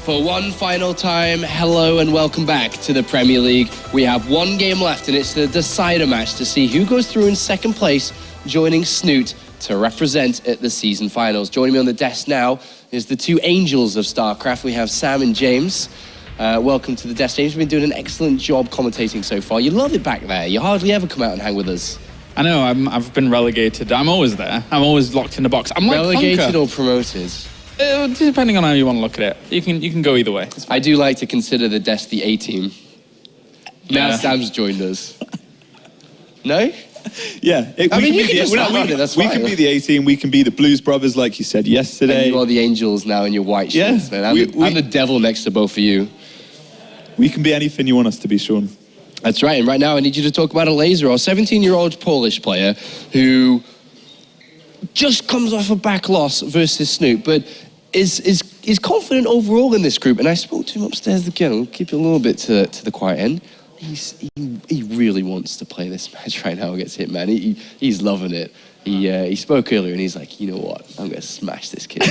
For one final time, hello and welcome back to the Premier League. We have one game left and it's the decider match to see who goes through in second place, joining Snoot to represent at the season finals. Joining me on the desk now is the two angels of StarCraft. We have Sam and James. Welcome to the desk, James. You've been doing an excellent job commentating so far. You love it back there. You hardly ever come out and hang with us. I know, I've been relegated. I'm always there. I'm always locked in the box. I'm like relegated Funker. Or promoted? Depending on how you want to look at it. You can go either way. I do like to consider the desk the A-team. Now Sam's joined us. No? Yeah. You can just leave it, that's fine. We can be the A-team, we can be the Blues Brothers, like you said yesterday. And you are the Angels now in your white shirts, man. I'm the devil next to both of you. We can be anything you want us to be, Sean. That's right, and right now I need you to talk about Elazer, our 17-year-old Polish player who just comes off a back loss versus Snoot, but is confident overall in this group. And I spoke to him upstairs again. We'll keep it a little bit to the quiet end. He really wants to play this match right now against Hitman. He's loving it. He spoke earlier and he's like, you know what? I'm going to smash this kid.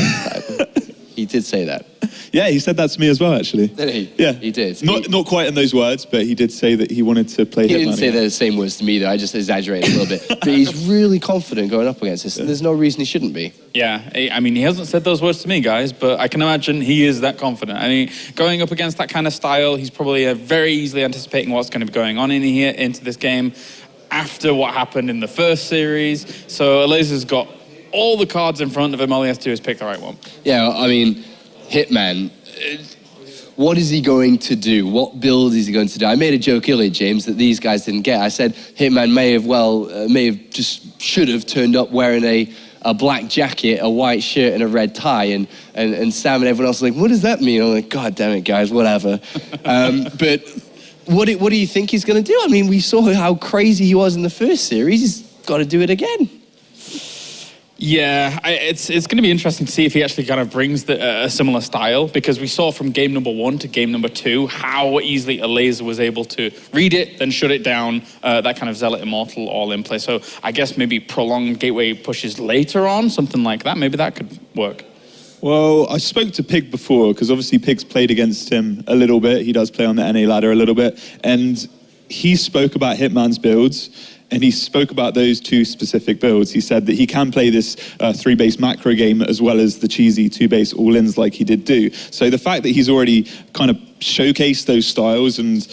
He did say that. Yeah, he said that to me as well, actually. Did he? Yeah. He did. Not quite in those words, but he did say that he wanted to play Hitman. He didn't say the same words to me, though. I just exaggerated a little bit. But he's really confident going up against this, and there's no reason he shouldn't be. Yeah, I mean, he hasn't said those words to me, guys, but I can imagine he is that confident. I mean, going up against that kind of style, he's probably very easily anticipating what's going to be going on in here, into this game, after what happened in the first series. So Elazer's got all the cards in front of him. All he has to do is pick the right one. Yeah, I mean, Hitman, what is he going to do? What build is he going to do? I made a joke earlier, James, that these guys didn't get. I said Hitman should have turned up wearing a black jacket, a white shirt, and a red tie, and Sam and everyone else were like, what does that mean? I'm like, God damn it, guys, whatever. But what do you think he's going to do? I mean, we saw how crazy he was in the first series. He's got to do it again. Yeah, it's going to be interesting to see if he actually kind of brings a similar style, because we saw from game number 1 to game number 2 how easily Elazer was able to read it, then shut it down, that kind of Zealot Immortal all in play. So I guess maybe prolonged gateway pushes later on, something like that. Maybe that could work. Well, I spoke to Pig before, because obviously Pig's played against him a little bit. He does play on the NA ladder a little bit. And he spoke about Hitman's builds. And he spoke about those two specific builds. He said that he can play this 3-base macro game as well as the cheesy 2-base all-ins like he did do. So the fact that he's already kind of showcased those styles and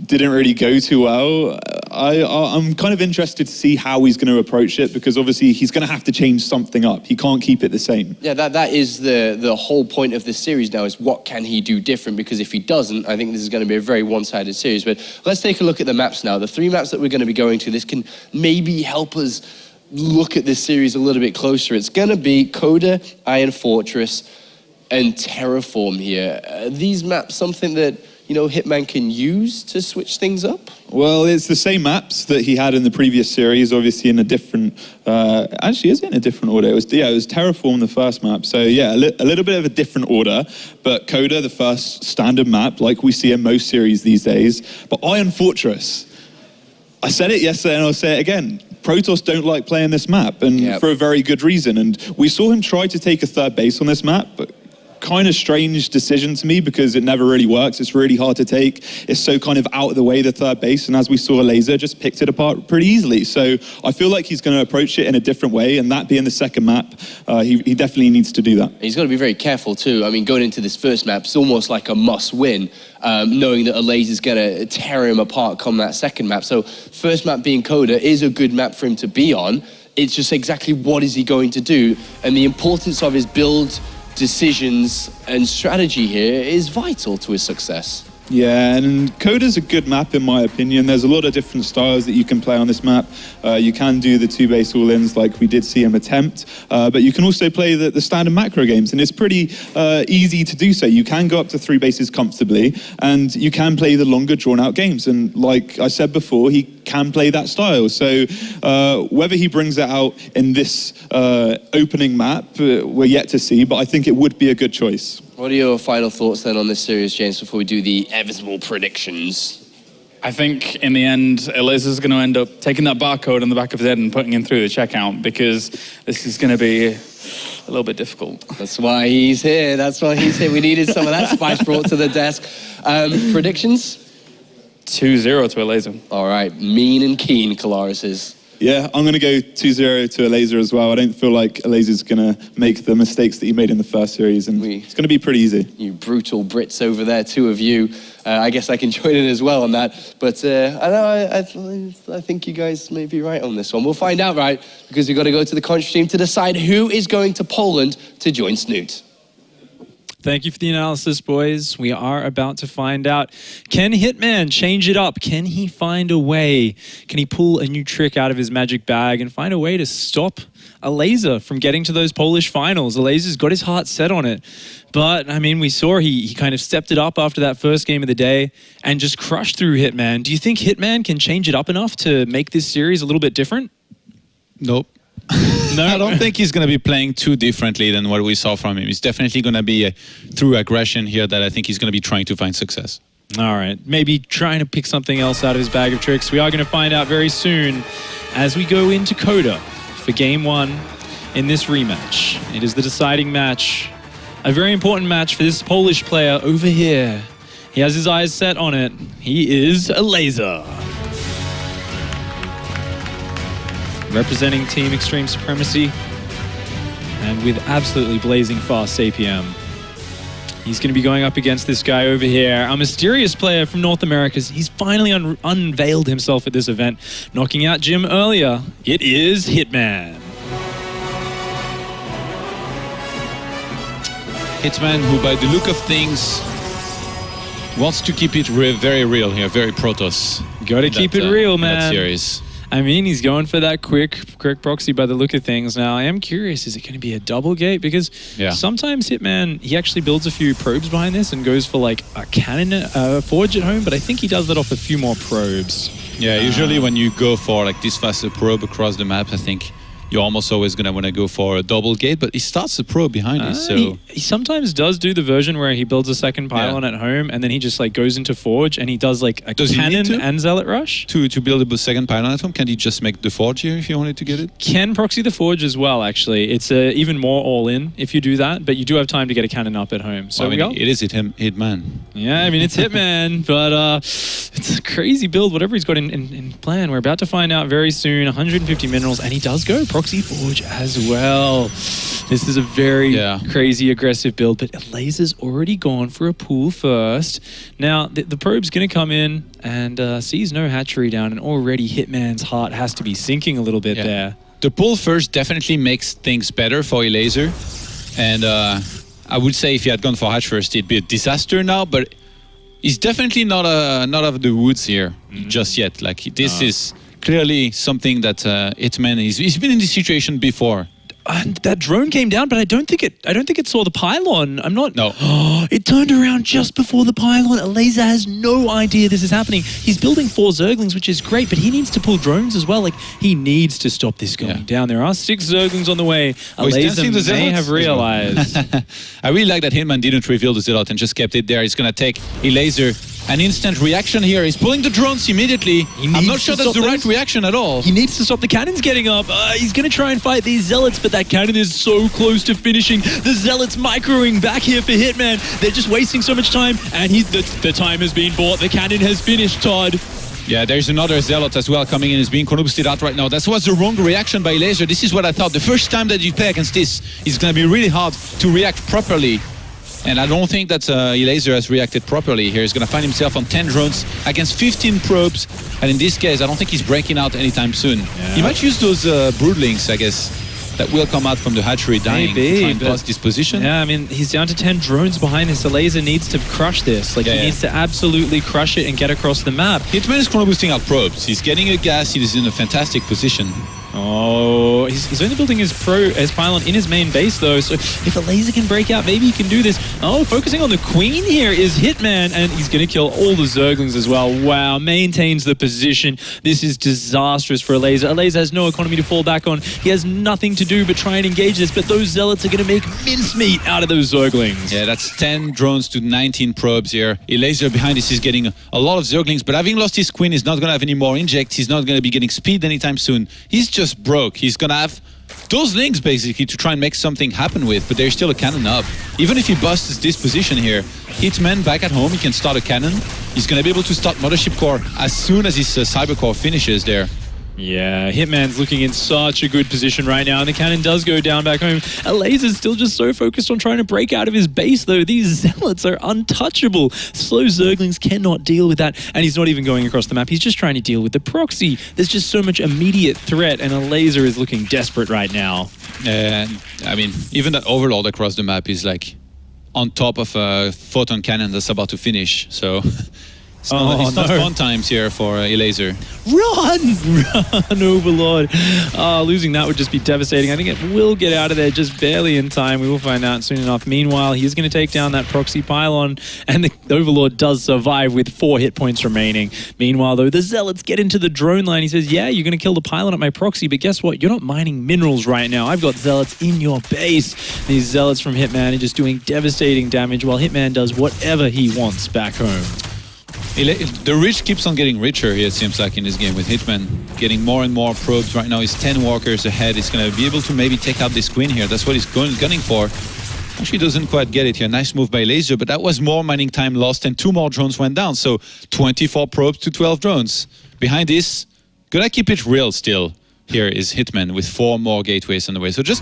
didn't really go too well, I'm kind of interested to see how he's going to approach it, because obviously he's going to have to change something up. He can't keep it the same. Yeah, that is the whole point of this series now, is what can he do different? Because if he doesn't, I think this is going to be a very one-sided series. But let's take a look at the maps now. The 3 maps that we're going to be going to, this can maybe help us look at this series a little bit closer. It's going to be Coda, Iron Fortress, and Terraform here. These maps, something that Hitman can use to switch things up? Well, it's the same maps that he had in the previous series, obviously in a different, actually is it in a different order? It was Terraform, the first map. So yeah, a little bit of a different order, but Coda, the first standard map, like we see in most series these days. But Iron Fortress, I said it yesterday and I'll say it again. Protoss don't like playing this map, and for a very good reason. And we saw him try to take a 3rd base on this map, but kind of strange decision to me, because it never really works. It's really hard to take. It's so kind of out of the way, the 3rd base, and as we saw, Elazer just picked it apart pretty easily. So I feel like he's going to approach it in a different way, and that being the second map, he definitely needs to do that. He's got to be very careful too. I mean, going into this first map, it's almost like a must-win, knowing that Elazer's going to tear him apart come that second map. So first map being Coda is a good map for him to be on. It's just exactly what is he going to do, and the importance of his build, decisions and strategy here is vital to his success. Yeah, and Coda's a good map in my opinion. There's a lot of different styles that you can play on this map. You can do the 2-base all-ins like we did see him attempt, but you can also play the standard macro games, and it's pretty easy to do so. You can go up to 3 bases comfortably, and you can play the longer drawn-out games. And like I said before, he can play that style. So whether he brings it out in this opening map, we're yet to see, but I think it would be a good choice. What are your final thoughts then on this series, James, before we do the inevitable predictions? I think in the end, Elazer's going to end up taking that barcode on the back of his head and putting him through the checkout because this is going to be a little bit difficult. That's why he's here. That's why he's here. We needed some of that spice brought to the desk. Predictions? 2-0 to Elazer. All right, mean and keen, Kalaris is. Yeah, I'm going to go 2-0 to Elazer as well. I don't feel like Elazer's going to make the mistakes that he made in the first series, and it's going to be pretty easy. You brutal Brits over there, two of you. I guess I can join in as well on that. But I think you guys may be right on this one. We'll find out, right? Because we've got to go to the contra team to decide who is going to Poland to join Snoot. Thank you for the analysis, boys. We are about to find out. Can Hitman change it up? Can he find a way? Can he pull a new trick out of his magic bag and find a way to stop Elazer from getting to those Polish finals? Elazer's got his heart set on it. But, I mean, we saw he kind of stepped it up after that first game of the day and just crushed through Hitman. Do you think Hitman can change it up enough to make this series a little bit different? Nope. No, I don't think he's going to be playing too differently than what we saw from him. He's definitely going to be through aggression here that I think he's going to be trying to find success. All right, maybe trying to pick something else out of his bag of tricks. We are going to find out very soon as we go into Coda for Game 1 in this rematch. It is the deciding match, a very important match for this Polish player over here. He has his eyes set on it. He is Elazer. Representing Team Extreme Supremacy, and with absolutely blazing fast APM. He's going to be going up against this guy over here, a mysterious player from North America. He's finally unveiled himself at this event, knocking out Jim earlier. It is Hitman. Hitman, who by the look of things wants to keep it very real here, very Protoss. Gotta keep it real, man. That series. I mean, he's going for that quick proxy by the look of things. Now, I am curious, is it going to be a double gate? Because sometimes Hitman, he actually builds a few probes behind this and goes for like a cannon forge at home, but I think he does that off a few more probes. Yeah, usually when you go for like this fast a probe across the map, I think you're almost always going to want to go for a double gate, but he starts the probe behind it, so... He sometimes does do the version where he builds a second pylon at home, and then he just like goes into Forge, and he does like a cannon and Zealot Rush. To build a second pylon at home, can he just make the Forge here if you wanted to get it? Can proxy the Forge as well, actually. It's even more all-in if you do that, but you do have time to get a cannon up at home. So well, I mean, it is Hitman. Yeah, I mean, it's Hitman, but it's a crazy build, whatever he's got in plan. We're about to find out very soon. 150 minerals, and he does go proxy Forge as well. This is a very crazy aggressive build, but Elazer's already gone for a pool first. Now, the probe's going to come in and sees no hatchery down, and already Hitman's heart has to be sinking a little bit there. The pull first definitely makes things better for Elazer, and I would say if he had gone for hatch first, it'd be a disaster now, but he's definitely not out of the woods here just yet. Like, this is clearly something that Hitman he's been in this situation before. That drone came down, but I don't think it saw the pylon. I'm not. No. It turned around just before the pylon. Elazer has no idea this is happening. He's building 4 Zerglings, which is great, but he needs to pull drones as well. Like, he needs to stop this going down. There are 6 Zerglings on the way. Elazer may have realized. I really like that Hitman didn't reveal the Zealot and just kept it there. He's going to take Elazer. An instant reaction here. He's pulling the drones immediately. I'm not sure that's the right reaction at all. He needs to stop the cannons getting up. He's going to try and fight these Zealots, but that cannon is so close to finishing. The Zealots microing back here for Hitman. They're just wasting so much time, and the time has been bought. The cannon has finished, Todd. Yeah, there's another Zealot as well coming in. Is being boosted out right now. That was the wrong reaction by Elazer. This is what I thought. The first time that you play against this, it's going to be really hard to react properly. And I don't think that Elazer has reacted properly here. He's going to find himself on 10 drones against 15 probes. And in this case, I don't think he's breaking out anytime soon. He might use those broodlings, I guess, that will come out from the hatchery dying to try and bust this position. Yeah, I mean, he's down to 10 drones behind this. Elazer needs to crush this. Like, he needs to absolutely crush it and get across the map. Hitman is chrono boosting out probes. He's getting a gas. He's in a fantastic position. Oh, He's only building his pylon in his main base, though, so if Elazer can break out, maybe he can do this. Oh, focusing on the queen here is Hitman, and he's going to kill all the Zerglings as well. Wow, maintains the position. This is disastrous for Elazer. Elazer has no economy to fall back on. He has nothing to do but try and engage this, but those Zealots are going to make mincemeat out of those Zerglings. Yeah, that's 10 drones to 19 probes here. Elazer behind this is getting a lot of Zerglings, but having lost his queen, he's not going to have any more injects. He's not going to be getting speed anytime soon. He's just broke. He's going to have those links basically to try and make something happen with, but there's still a cannon up. Even if he busts this position here, Hitman back at home, he can start a cannon. He's going to be able to start Mothership Core as soon as his Cyber Core finishes there. Yeah, Hitman's looking in such a good position right now, and the cannon does go down back home. Elazer's still just so focused on trying to break out of his base, though. These Zealots are untouchable. Slow Zerglings cannot deal with that, and he's not even going across the map. He's just trying to deal with the proxy. There's just so much immediate threat, and Elazer is looking desperate right now. I mean, even that Overlord across the map is like on top of a photon cannon that's about to finish, so... It's not fun times here for Elazer. Run, Overlord. Losing that would just be devastating. I think it will get out of there just barely in time. We will find out soon enough. Meanwhile, he's going to take down that proxy pylon, and the Overlord does survive with 4 hit points remaining. Meanwhile, though, the Zealots get into the drone line. He says, yeah, you're going to kill the pylon at my proxy, but guess what? You're not mining minerals right now. I've got Zealots in your base. These Zealots from Hitman are just doing devastating damage while Hitman does whatever he wants back home. The rich keeps on getting richer here, it seems like, in this game with Hitman. Getting more and more probes. Right now he's 10 walkers ahead. He's going to be able to maybe take out this queen here. That's what he's gunning for. Actually doesn't quite get it here. Nice move by Elazer, but that was more mining time lost and 2 more drones went down. So 24 probes to 12 drones. Behind this, gonna keep it real still. Here is Hitman with 4 more gateways on the way. So just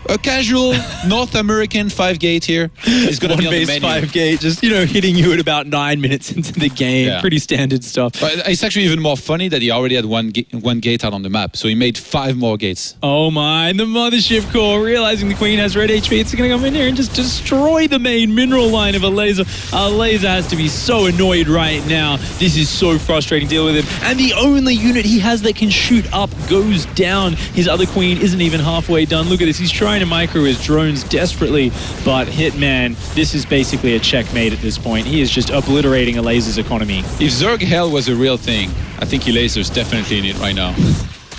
a casual North American 5-gate here. It's going to be on the menu. 5-gate, just, hitting you at about 9 minutes into the game. Yeah. Pretty standard stuff. But it's actually even more funny that he already had one gate out on the map. So he made 5 more gates. Oh my, the Mothership Core, realizing the Queen has red HP, it's going to come in here and just destroy the main mineral line of Elazer. Elazer has to be so annoyed right now. This is so frustrating to deal with him. And the only unit he has that can shoot up goes down. His other Queen isn't even halfway done. Look at this, he's trying to micro his drones desperately, but Hitman, this is basically a checkmate at this point. He is just obliterating Elazer's economy. If Zerg Hell was a real thing, I think Elazer's definitely in it right now.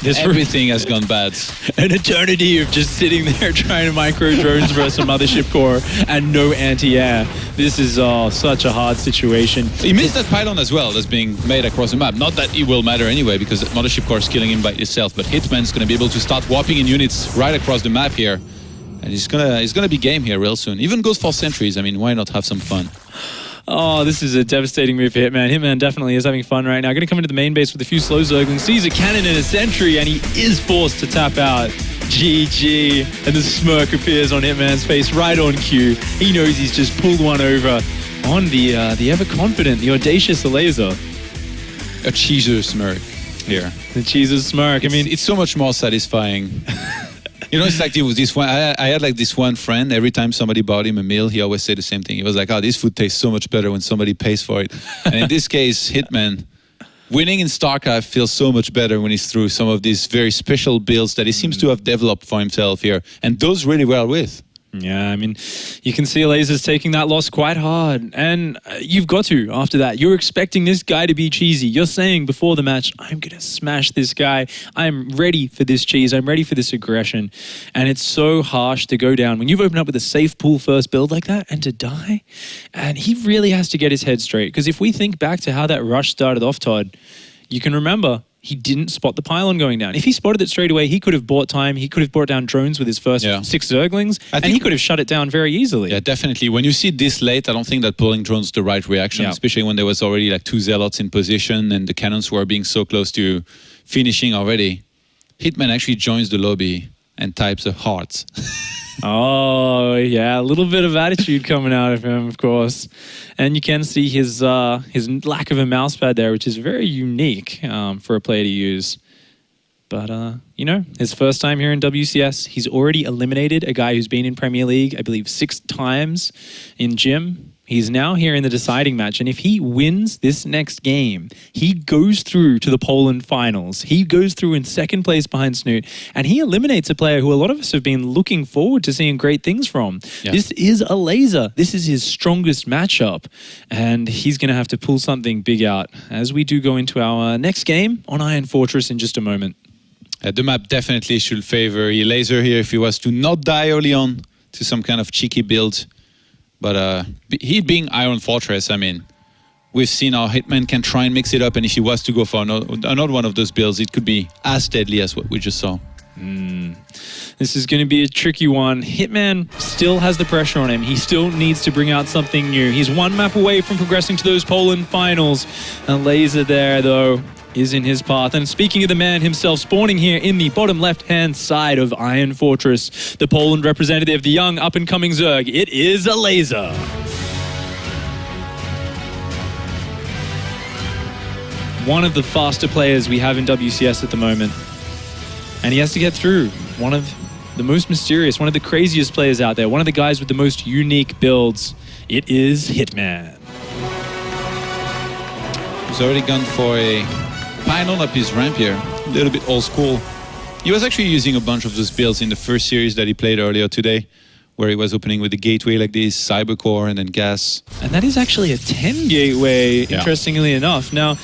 Everything has gone bad. An eternity of just sitting there trying to micro drones versus a Mothership Core and no anti-air. This is such a hard situation. He missed that pylon as well that's being made across the map. Not that it will matter anyway, because that Mothership Core is killing him by itself, but Hitman's going to be able to start warping in units right across the map here. And he's gonna be game here real soon. Even goes for sentries. I mean, why not have some fun? Oh, this is a devastating move for Hitman. Hitman definitely is having fun right now. Going to come into the main base with a few slow Zerglings. Sees a cannon and a sentry, and he is forced to tap out. GG. And the smirk appears on Hitman's face right on cue. He knows he's just pulled one over on the ever-confident, the audacious Elazer. A cheeser smirk here. The cheeser smirk. I mean, it's so much more satisfying. It's like this one. I had like this one friend. Every time somebody bought him a meal, he always said the same thing. He was like, "Oh, this food tastes so much better when somebody pays for it." And in this case, Hitman, winning in StarCraft feels so much better when he's through some of these very special builds that he seems to have developed for himself here, and does really well with. Yeah, I mean, you can see Elazer's taking that loss quite hard. And you've got to, after that. You're expecting this guy to be cheesy. You're saying before the match, I'm going to smash this guy. I'm ready for this cheese. I'm ready for this aggression. And it's so harsh to go down. When you've opened up with a safe pool first build like that and to die, and he really has to get his head straight. Because if we think back to how that rush started off, Todd, you can remember he didn't spot the pylon going down. If he spotted it straight away, he could have bought time. He could have brought down drones with his first 6 Zerglings, and he could have shut it down very easily. Yeah, definitely. When you see this late, I don't think that pulling drones is the right reaction, especially when there was already like 2 Zealots in position and the cannons were being so close to finishing already. Hitman actually joins the lobby and types a heart. Oh, yeah, a little bit of attitude coming out of him, of course. And you can see his lack of a mouse pad there, which is very unique for a player to use. But, his first time here in WCS, he's already eliminated a guy who's been in Premier League, I believe, 6 times in Gym. He's now here in the deciding match, and if he wins this next game, he goes through to the Poland finals. He goes through in second place behind Snoot, and he eliminates a player who a lot of us have been looking forward to seeing great things from. Yeah. This is Elazer. This is his strongest matchup, and he's going to have to pull something big out as we do go into our next game on Iron Fortress in just a moment. The map definitely should favor Elazer here if he was to not die early on to some kind of cheeky build. But he being Iron Fortress, I mean, we've seen how Hitman can try and mix it up, and if he was to go for another one of those builds, it could be as deadly as what we just saw. This is going to be a tricky one. Hitman still has the pressure on him. He still needs to bring out something new. He's one map away from progressing to those Poland finals. Elazer there, though, is in his path. And speaking of the man himself, spawning here in the bottom left-hand side of Iron Fortress, the Poland representative, the young up-and-coming Zerg, it is Elazer. One of the faster players we have in WCS at the moment. And he has to get through one of the most mysterious, one of the craziest players out there, one of the guys with the most unique builds. It is Hitman. He's already gone for a final up his ramp here, a little bit old school. He was actually using a bunch of those builds in the first series that he played earlier today, where he was opening with the gateway like this, Cybercore, and then gas. And that is actually a 10 gateway, interestingly enough. Now,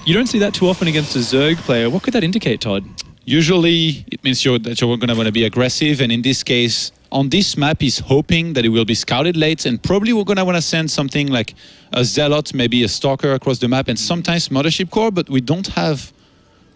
you don't see that too often against a Zerg player. What could that indicate, Todd? Usually, it means that you're going to want to be aggressive, and in this case, on this map, he's hoping that it will be scouted late, and probably we're going to want to send something like a Zealot, maybe a Stalker across the map, and sometimes Mothership Core, but we don't have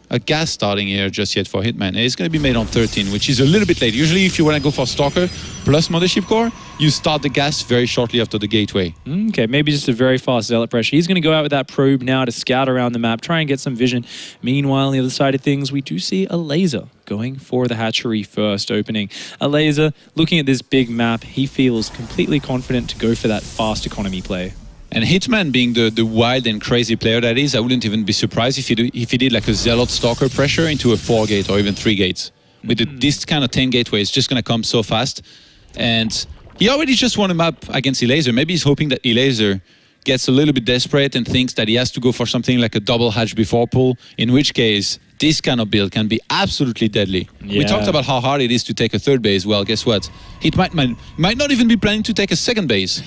a gas starting here just yet for Hitman. And it's going to be made on 13, which is a little bit late. Usually, if you want to go for Stalker plus Mothership Core, you start the gas very shortly after the gateway. Okay, maybe just a very fast Zealot pressure. He's going to go out with that probe now to scout around the map, try and get some vision. Meanwhile, on the other side of things, we do see Elazer going for the hatchery first opening. Elazer, looking at this big map, he feels completely confident to go for that fast economy play. And Hitman being the wild and crazy player that is, I wouldn't even be surprised if he did like a Zealot Stalker pressure into a 4-gate or even 3 gates. With this kind of 10 gateway, it's just going to come so fast. And he already just won a map against Elazer. Maybe he's hoping that Elazer gets a little bit desperate and thinks that he has to go for something like a double hatch before pull, in which case this kind of build can be absolutely deadly. Yeah. We talked about how hard it is to take a 3rd base. Well, guess what? Hitman might not even be planning to take a 2nd base.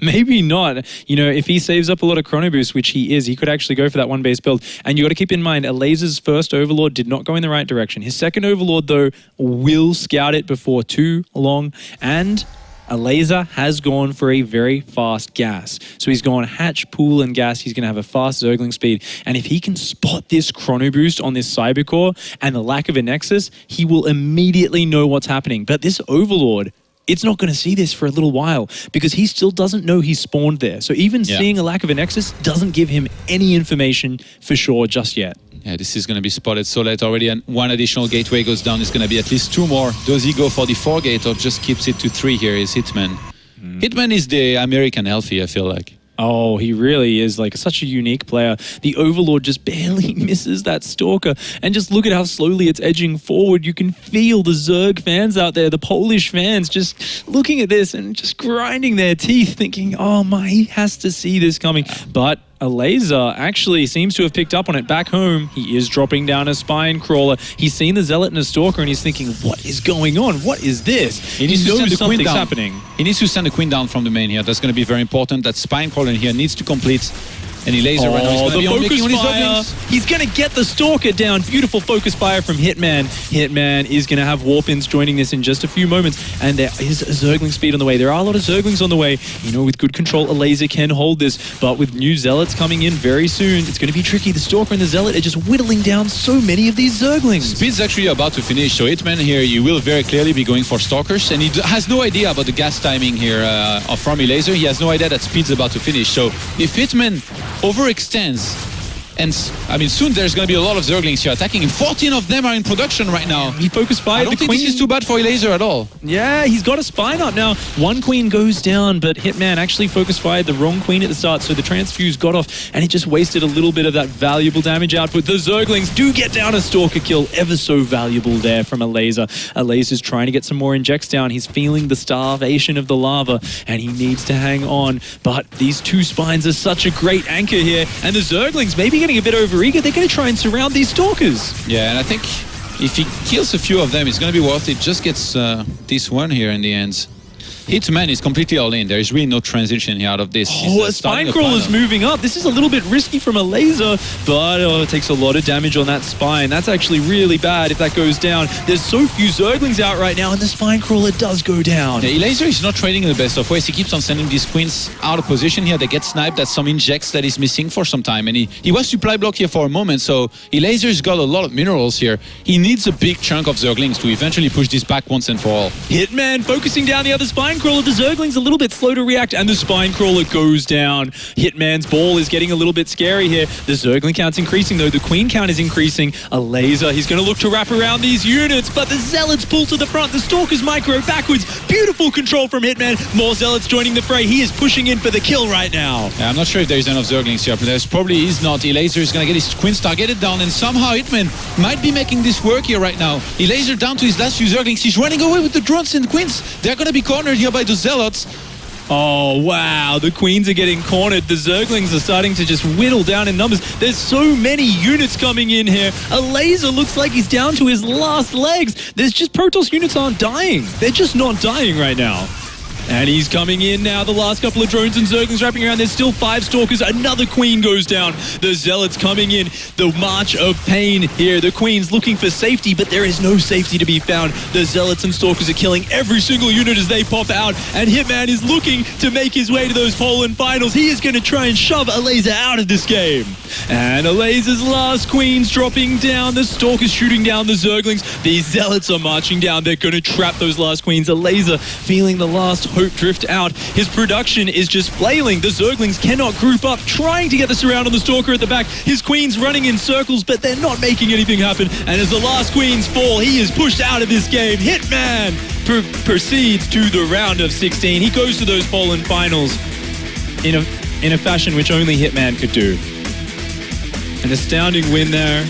Maybe not. You know, if he saves up a lot of chrono boost, which he is, he could actually go for that 1-base build. And you got to keep in mind, Elazer's first Overlord did not go in the right direction. His second Overlord, though, will scout it before too long. And Elazer has gone for a very fast gas. So he's gone hatch, pool, and gas. He's going to have a fast Zergling speed. And if he can spot this chrono boost on this Cybercore and the lack of a Nexus, he will immediately know what's happening. But this Overlord, it's not going to see this for a little while because he still doesn't know he spawned there. So even seeing a lack of a Nexus doesn't give him any information for sure just yet. Yeah, this is going to be spotted so late already, and one additional gateway goes down. It's going to be at least 2 more. Does he go for the 4-gate or just keeps it to 3 here is Hitman. Hitman is the American Elfie, I feel like. Oh, he really is like such a unique player. The Overlord just barely misses that Stalker. And just look at how slowly it's edging forward. You can feel the Zerg fans out there, the Polish fans, just looking at this and just grinding their teeth, thinking, oh my, he has to see this coming. But Elazer actually seems to have picked up on it back home. He is dropping down a Spine Crawler. He's seen the Zealot and a Stalker and he's thinking, what is going on? What is this? He needs to send the Queen something's down. happening. He needs to send the Queen down from the main here. That's going to be very important. That Spine Crawler in here needs to complete. And Elazer right now is going to be on making on his Zerglings. He's going to get the Stalker down. Beautiful focus fire from Hitman. Hitman is going to have Warpins joining this in just a few moments. And there is a Zergling speed on the way. There are a lot of Zerglings on the way. You know, with good control, Elazer can hold this. But with new Zealots coming in very soon, it's going to be tricky. The Stalker and the Zealot are just whittling down so many of these Zerglings. Speed's actually about to finish. So Hitman here, you will very clearly be going for Stalkers. And he has no idea about the gas timing here from Elazer. He has no idea that Speed's about to finish. So if Hitman overextends And I mean, soon there's going to be a lot of Zerglings here attacking him. 14 of them are in production right now. He focus fired. I don't think this is too bad for Elazer at all. Yeah, he's got a spine up now. One queen goes down, but Hitman actually focus fired the wrong queen at the start, so the transfuse got off, and he just wasted a little bit of that valuable damage output. The Zerglings do get down a Stalker kill, ever so valuable there from Elazer. Elazer's trying to get some more injects down. He's feeling the starvation of the lava, and he needs to hang on. But these two spines are such a great anchor here, and the Zerglings maybe getting a bit overeager. They're going to try and surround these Stalkers. Yeah, and I think if he kills a few of them, it's going to be worth it. Just gets this one here in the end. Hitman is completely all in. There is really no transition here out of this. Oh, a spine crawler's moving up. This is a little bit risky from Elazer, but it takes a lot of damage on that spine. That's actually really bad if that goes down. There's so few Zerglings out right now, and the spine crawler does go down. Yeah, Elazer is not trading in the best of ways. He keeps on sending these queens out of position here. They get sniped. That's some injects that is missing for some time. And he was supply block here for a moment, so Elazer's got a lot of minerals here. He needs a big chunk of Zerglings to eventually push this back once and for all. Hitman focusing down the other spine crawler. The Zergling's a little bit slow to react, and the spine crawler goes down. Hitman's ball is getting a little bit scary here. The Zergling count's increasing, though. The queen count is increasing. Elazer, he's going to look to wrap around these units, but the Zealots pull to the front. The Stalker's micro backwards. Beautiful control from Hitman. More Zealots joining the fray. He is pushing in for the kill right now. Yeah, I'm not sure if there's enough Zerglings here, but there's probably is not. Elazer is going to get his queens targeted down, and somehow Hitman might be making this work here right now. Elazer down to his last few Zerglings. He's running away with the drones and queens. They're going to be cornered here by the Zealots. Oh, wow. The queens are getting cornered. The Zerglings are starting to just whittle down in numbers. There's so many units coming in here. Elazer looks like he's down to his last legs. There's just Protoss units aren't dying. They're just not dying right now. And he's coming in now. The last couple of drones and Zerglings wrapping around. There's still 5 Stalkers. Another queen goes down. The Zealots coming in. The march of pain here. The queen's looking for safety, but there is no safety to be found. The Zealots and Stalkers are killing every single unit as they pop out. And Hitman is looking to make his way to those Poland finals. He is going to try and shove Elazer out of this game. And Elazer's last queen's dropping down. The Stalkers shooting down the Zerglings. These Zealots are marching down. They're going to trap those last queens. Elazer feeling the last hope drift out. His production is just flailing. The Zerglings cannot group up, trying to get the surround on the Stalker at the back. His queens running in circles, but they're not making anything happen. And as the last queens fall, he is pushed out of this game. Hitman proceeds to the round of 16. He goes to those Poland finals in a fashion which only Hitman could do. An astounding win there.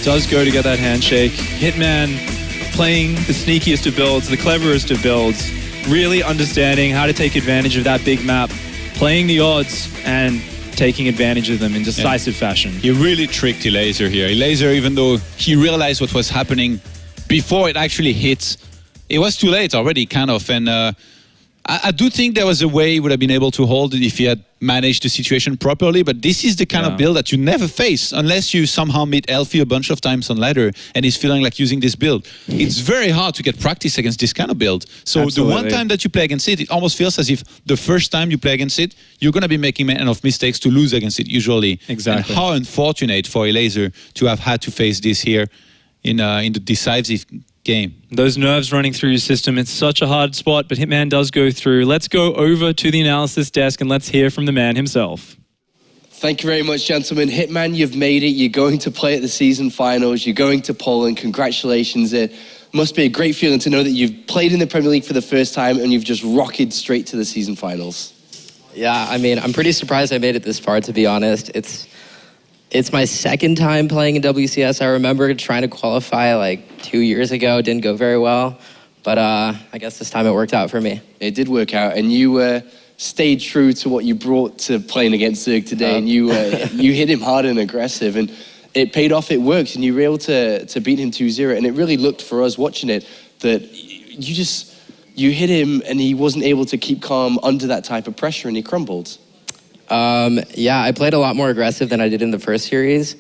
Does go to get that handshake. Hitman playing the sneakiest of builds, the cleverest of builds, really understanding how to take advantage of that big map, playing the odds and taking advantage of them in decisive fashion. He really tricked Elazer here. Elazer, even though he realized what was happening before it actually hit, it was too late already, kind of. And I do think there was a way he would have been able to hold it if he had managed the situation properly, but this is the kind of build that you never face unless you somehow meet Elfie a bunch of times on ladder and he's feeling like using this build. It's very hard to get practice against this kind of build. So Absolutely. The one time that you play against it, it almost feels as if the first time you play against it, you're going to be making enough mistakes to lose against it usually. Exactly. And how unfortunate for Elazer to have had to face this here in the decisive game. Those nerves running through your system, it's such a hard spot, but Hitman does go through. Let's go over to the analysis desk and let's hear from the man himself. Thank you very much, gentlemen. Hitman, you've made it. You're going to play at the season finals. You're going to Poland. Congratulations. It must be a great feeling to know that you've played in the Premier League for the first time and you've just rocketed straight to the season finals. Yeah, I mean, I'm pretty surprised I made it this far, to be honest. It's my second time playing in WCS. I remember trying to qualify like 2 years ago. Didn't go very well, but I guess this time it worked out for me. It did work out, and you stayed true to what you brought to playing against Zerg today, and you hit him hard and aggressive, and it paid off, it worked, and you were able to beat him 2-0, and it really looked for us watching it that you hit him, and he wasn't able to keep calm under that type of pressure, and he crumbled. Yeah, I played a lot more aggressive than I did in the first series.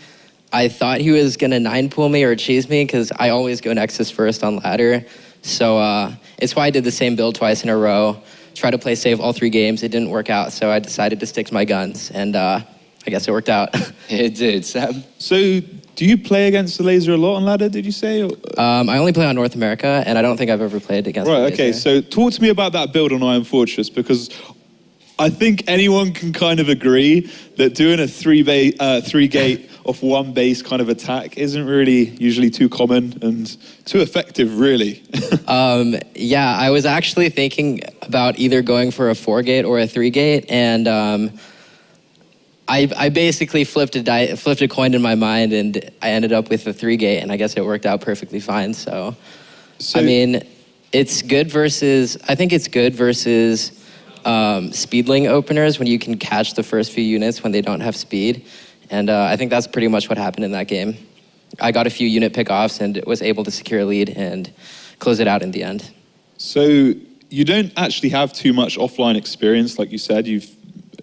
I thought he was going to 9-pool me or cheese me because I always go Nexus first on ladder. So it's why I did the same build twice in a row. Try to play safe all 3 games. It didn't work out, so I decided to stick to my guns, and I guess it worked out. It did, Sam. So do you play against Elazer a lot on ladder, did you say? Or? I only play on North America, and I don't think I've ever played against Right, Elazer. okay. So talk to me about that build on Iron Fortress, because I think anyone can kind of agree that doing a three gate off one base kind of attack isn't really usually too common and too effective, really. Yeah, I was actually thinking about either going for a 4-gate or a 3-gate, and I basically flipped a coin in my mind, and I ended up with a 3-gate, and I guess it worked out perfectly fine. So I mean, it's good versus. I think it's good versus speedling openers when you can catch the first few units when they don't have speed, and I think that's pretty much what happened in that game. I got a few unit pickoffs and was able to secure a lead and close it out in the end. So you don't actually have too much offline experience, like you said. You've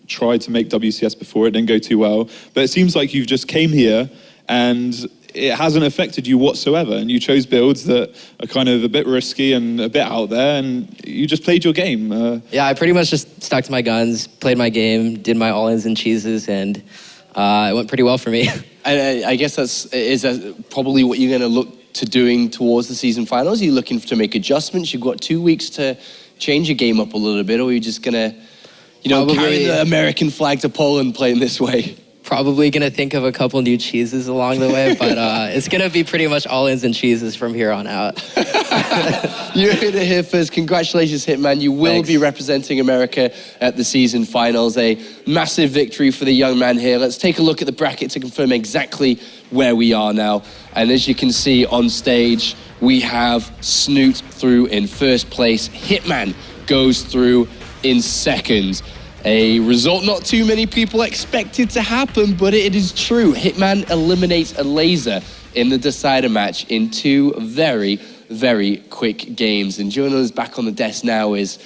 tried to make WCS before, it didn't go too well. But it seems like you've just came here and it hasn't affected you whatsoever. And you chose builds that are kind of a bit risky and a bit out there, and you just played your game. Yeah, I pretty much just stuck to my guns, played my game, did my all-ins and cheeses, and it went pretty well for me. I guess that probably what you're going to look to doing towards the season finals. Are you looking to make adjustments? You've got 2 weeks to change your game up a little bit, or are you just going to, carry the American flag to Poland playing this way? Probably going to think of a couple new cheeses along the way, but it's going to be pretty much all-ins and cheeses from here on out. You heard it here first. Congratulations, Hitman. You will be representing America at the season finals. A massive victory for the young man here. Let's take a look at the bracket to confirm exactly where we are now. And as you can see on stage, we have Snoot through in first place. Hitman goes through in second. A result not too many people expected to happen, but it is true. Hitman eliminates Elazer in the decider match in 2 very, very quick games. And joining us back on the desk now is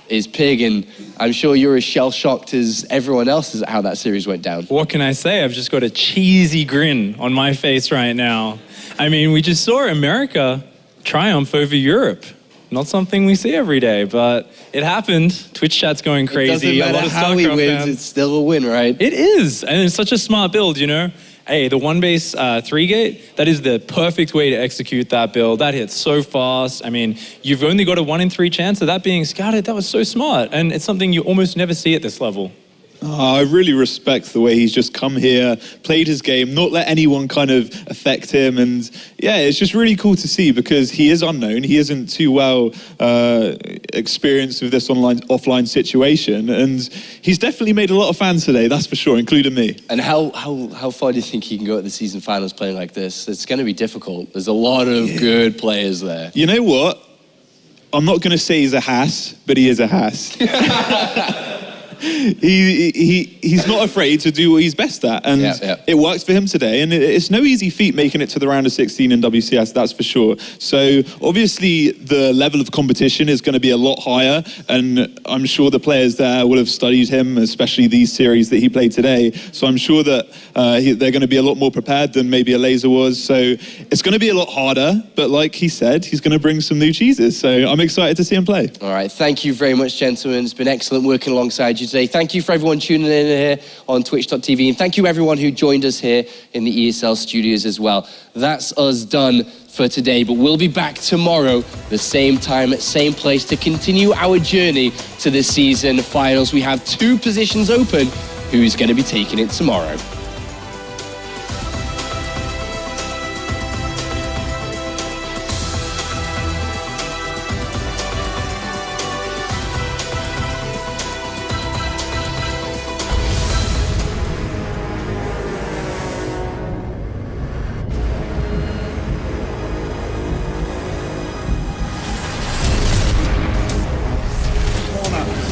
Pig, and I'm sure you're as shell-shocked as everyone else is at how that series went down. What can I say? I've just got a cheesy grin on my face right now. I mean, we just saw America triumph over Europe. Not something we see every day, but it happened. Twitch chat's going crazy. It doesn't matter how he wins, it's still a win, right? It is, and it's such a smart build, Hey, the 1-base 3-gate, that is the perfect way to execute that build. That hits so fast. I mean, you've only got a 1 in 3 chance of that being scouted. That was so smart, and it's something you almost never see at this level. I really respect the way he's just come here, played his game, not let anyone kind of affect him. And yeah, it's just really cool to see because he is unknown. He isn't too well experienced with this offline situation. And he's definitely made a lot of fans today, that's for sure, including me. And how far do you think he can go at the season finals playing like this? It's going to be difficult. There's a lot of good players there. You know what? I'm not going to say he's a Haas, but he is a Haas. He's not afraid to do what he's best at, and it works for him today. And it's no easy feat making it to the round of 16 in WCS, that's for sure. So obviously the level of competition is going to be a lot higher, and I'm sure the players there will have studied him, especially these series that he played today. So I'm sure that they're going to be a lot more prepared than maybe Elazer was. So it's going to be a lot harder, but like he said, he's going to bring some new cheeses. So I'm excited to see him play. All right, thank you very much, gentlemen. It's been excellent working alongside you today. Thank you for everyone tuning in here on twitch.tv, and thank you everyone who joined us here in the ESL studios as well. That's us done for today, but we'll be back tomorrow, the same time, same place, to continue our journey to the season finals. We have 2 positions open. Who's going to be taking it tomorrow?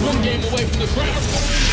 One game away from the crowd.